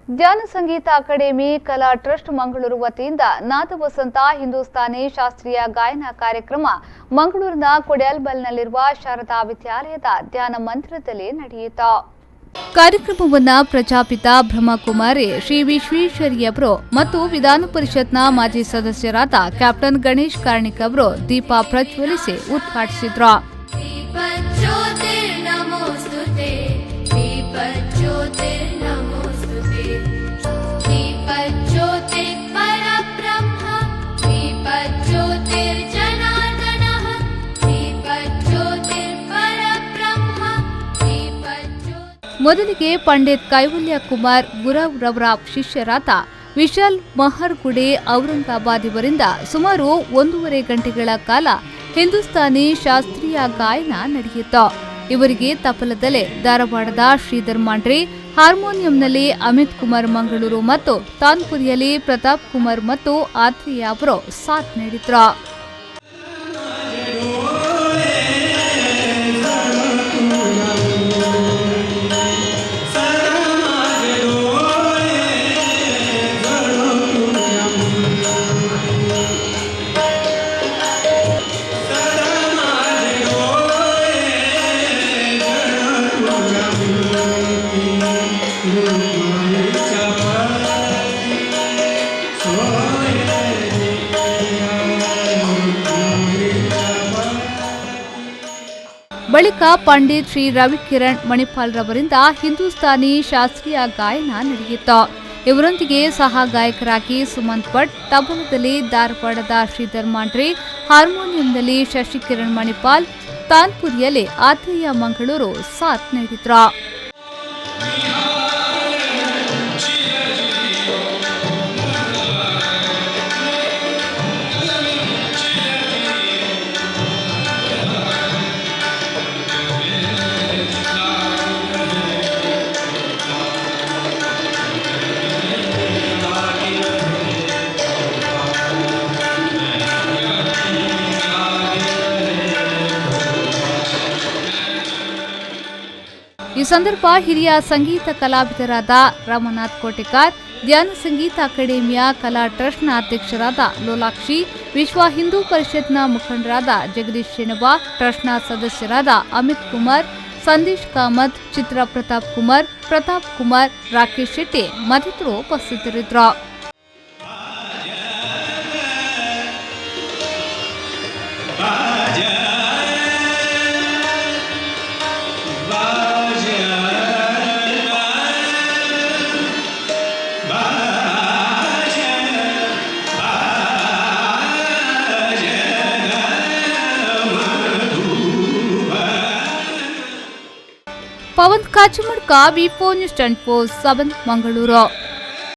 ಧ್ಯಾನ ಸಂಗೀತ ಅಕಾಡೆಮಿ ಕಲಾ ಟ್ರಸ್ಟ್ ಮಂಗಳೂರು ವತಿಯಿಂದ ನಾದವಸಂತ ಹಿಂದೂಸ್ತಾನಿ ಶಾಸ್ತ್ರೀಯ ಗಾಯನ ಕಾರ್ಯಕ್ರಮ ಮಂಗಳೂರಿನ ಕೊಡೆಯಲ್ಬಲ್ನಲ್ಲಿರುವ ಶಾರದಾ ವಿದ್ಯಾಲಯದ ಧ್ಯಾನ ಮಂದಿರದಲ್ಲಿ ನಡೆಯಿತು. ಕಾರ್ಯಕ್ರಮವನ್ನು ಪ್ರಜಾಪಿತ ಬ್ರಹ್ಮಕುಮಾರಿ ಶ್ರೀ ವಿಶ್ವೇಶ್ವರಿಯವರು ಮತ್ತು ವಿಧಾನ ಪರಿಷತ್ನ ಮಾಜಿ ಸದಸ್ಯರಾದ ಕ್ಯಾಪ್ಟನ್ ಗಣೇಶ್ ಕಾರ್ಣಿಕ್ ಅವರು ದೀಪ ಪ್ರಜ್ವಲಿಸಿ ಉದ್ಘಾಟಿಸಿದರು. ಮೊದಲಿಗೆ ಪಂಡಿತ್ ಕೈವಲ್ಯ ಕುಮಾರ್ ಗುರವ್ ರವರ ಶಿಷ್ಯರಾದ ವಿಶಾಲ್ ಮಹರ್ಗುಡೆ ಔರಂಗಾಬಾದ್ ಇವರಿಂದ ಸುಮಾರು 1.5 ಗಂಟೆಗಳ ಕಾಲ ಹಿಂದೂಸ್ತಾನಿ ಶಾಸ್ತ್ರೀಯ ಗಾಯನ ನಡೆಯಿತು. ಇವರಿಗೆ ತಬಲದಲ್ಲಿ ಧಾರವಾಡದ ಶ್ರೀಧರ್ ಮಾಂಡ್ರೆ, ಹಾರ್ಮೋನಿಯಂನಲ್ಲಿ ಅಮಿತ್ ಕುಮಾರ್ ಮಂಗಳೂರು ಮತ್ತು ತಾನ್ಪುರಿಯಲ್ಲಿ ಪ್ರತಾಪ್ ಕುಮಾರ್ ಮತ್ತು ಆತ್ರೇಯ ಅವರು ಸಾಥ್ ನೀಡಿದ್ರು. ಬಳಿಕ ಪಂಡಿತ್ ಶ್ರೀ ರವಿಕಿರಣ್ ಮಣಿಪಾಲ್ ರವರಿಂದ ಹಿಂದೂಸ್ತಾನಿ ಶಾಸ್ತ್ರೀಯ ಗಾಯನ ನಡೆಯಿತು. ಇವರೊಂದಿಗೆ ಸಹ ಗಾಯಕರಾಗಿ ಸುಮಂತ್ ಭಟ್, ತಬಲದಲ್ಲಿ ಧಾರವಾಡದ ಶ್ರೀಧರ್ ಮಾಂಡ್ರೆ, ಹಾರ್ಮೋನಿಯಂನಲ್ಲಿ ಶಶಿಕಿರಣ್ ಮಣಿಪಾಲ್, ತಾನ್ಪುರಿಯಲ್ಲಿ ಆತ್ರೇಯ ಮಂಗಳೂರು ಸಾಥ್ ನೀಡಿದ್ರು. ಈ ಸಂದರ್ಭ ಹಿರಿಯ ಸಂಗೀತ ಕಲಾವಿದರಾದ ರಾಮನಾಥ್ ಕೋಟೆಕಾರ್, ಧ್ಯಾನ ಸಂಗೀತ ಅಕಾಡೆಮಿಯ ಕಲಾ ಟ್ರಸ್ಟ್ನ ಅಧ್ಯಕ್ಷರಾದ ಲೋಲಾಕ್ಷಿ, ವಿಶ್ವ ಹಿಂದೂ ಪರಿಷತ್ನ ಮುಖಂಡರಾದ ಜಗದೀಶ್ ಶೆಣವ, ಟ್ರಸ್ಟ್ನ ಸದಸ್ಯರಾದ ಅಮಿತ್ ಕುಮಾರ್, ಸಂದೇಶ್ ಕಾಮತ್, ಚಿತ್ರ ಪ್ರತಾಪ್ ಕುಮಾರ್, ರಾಕೇಶ್ ಶೆಟ್ಟಿ ಮತ್ತಿತರರು ಉಪಸ್ಥಿತರಿದ್ದರು. ಪವನ್ ಕಾಚಮಡ್ಕ, ವಿ4 ನ್ಯೂಸ್ 24/7 ಮಂಗಳೂರು.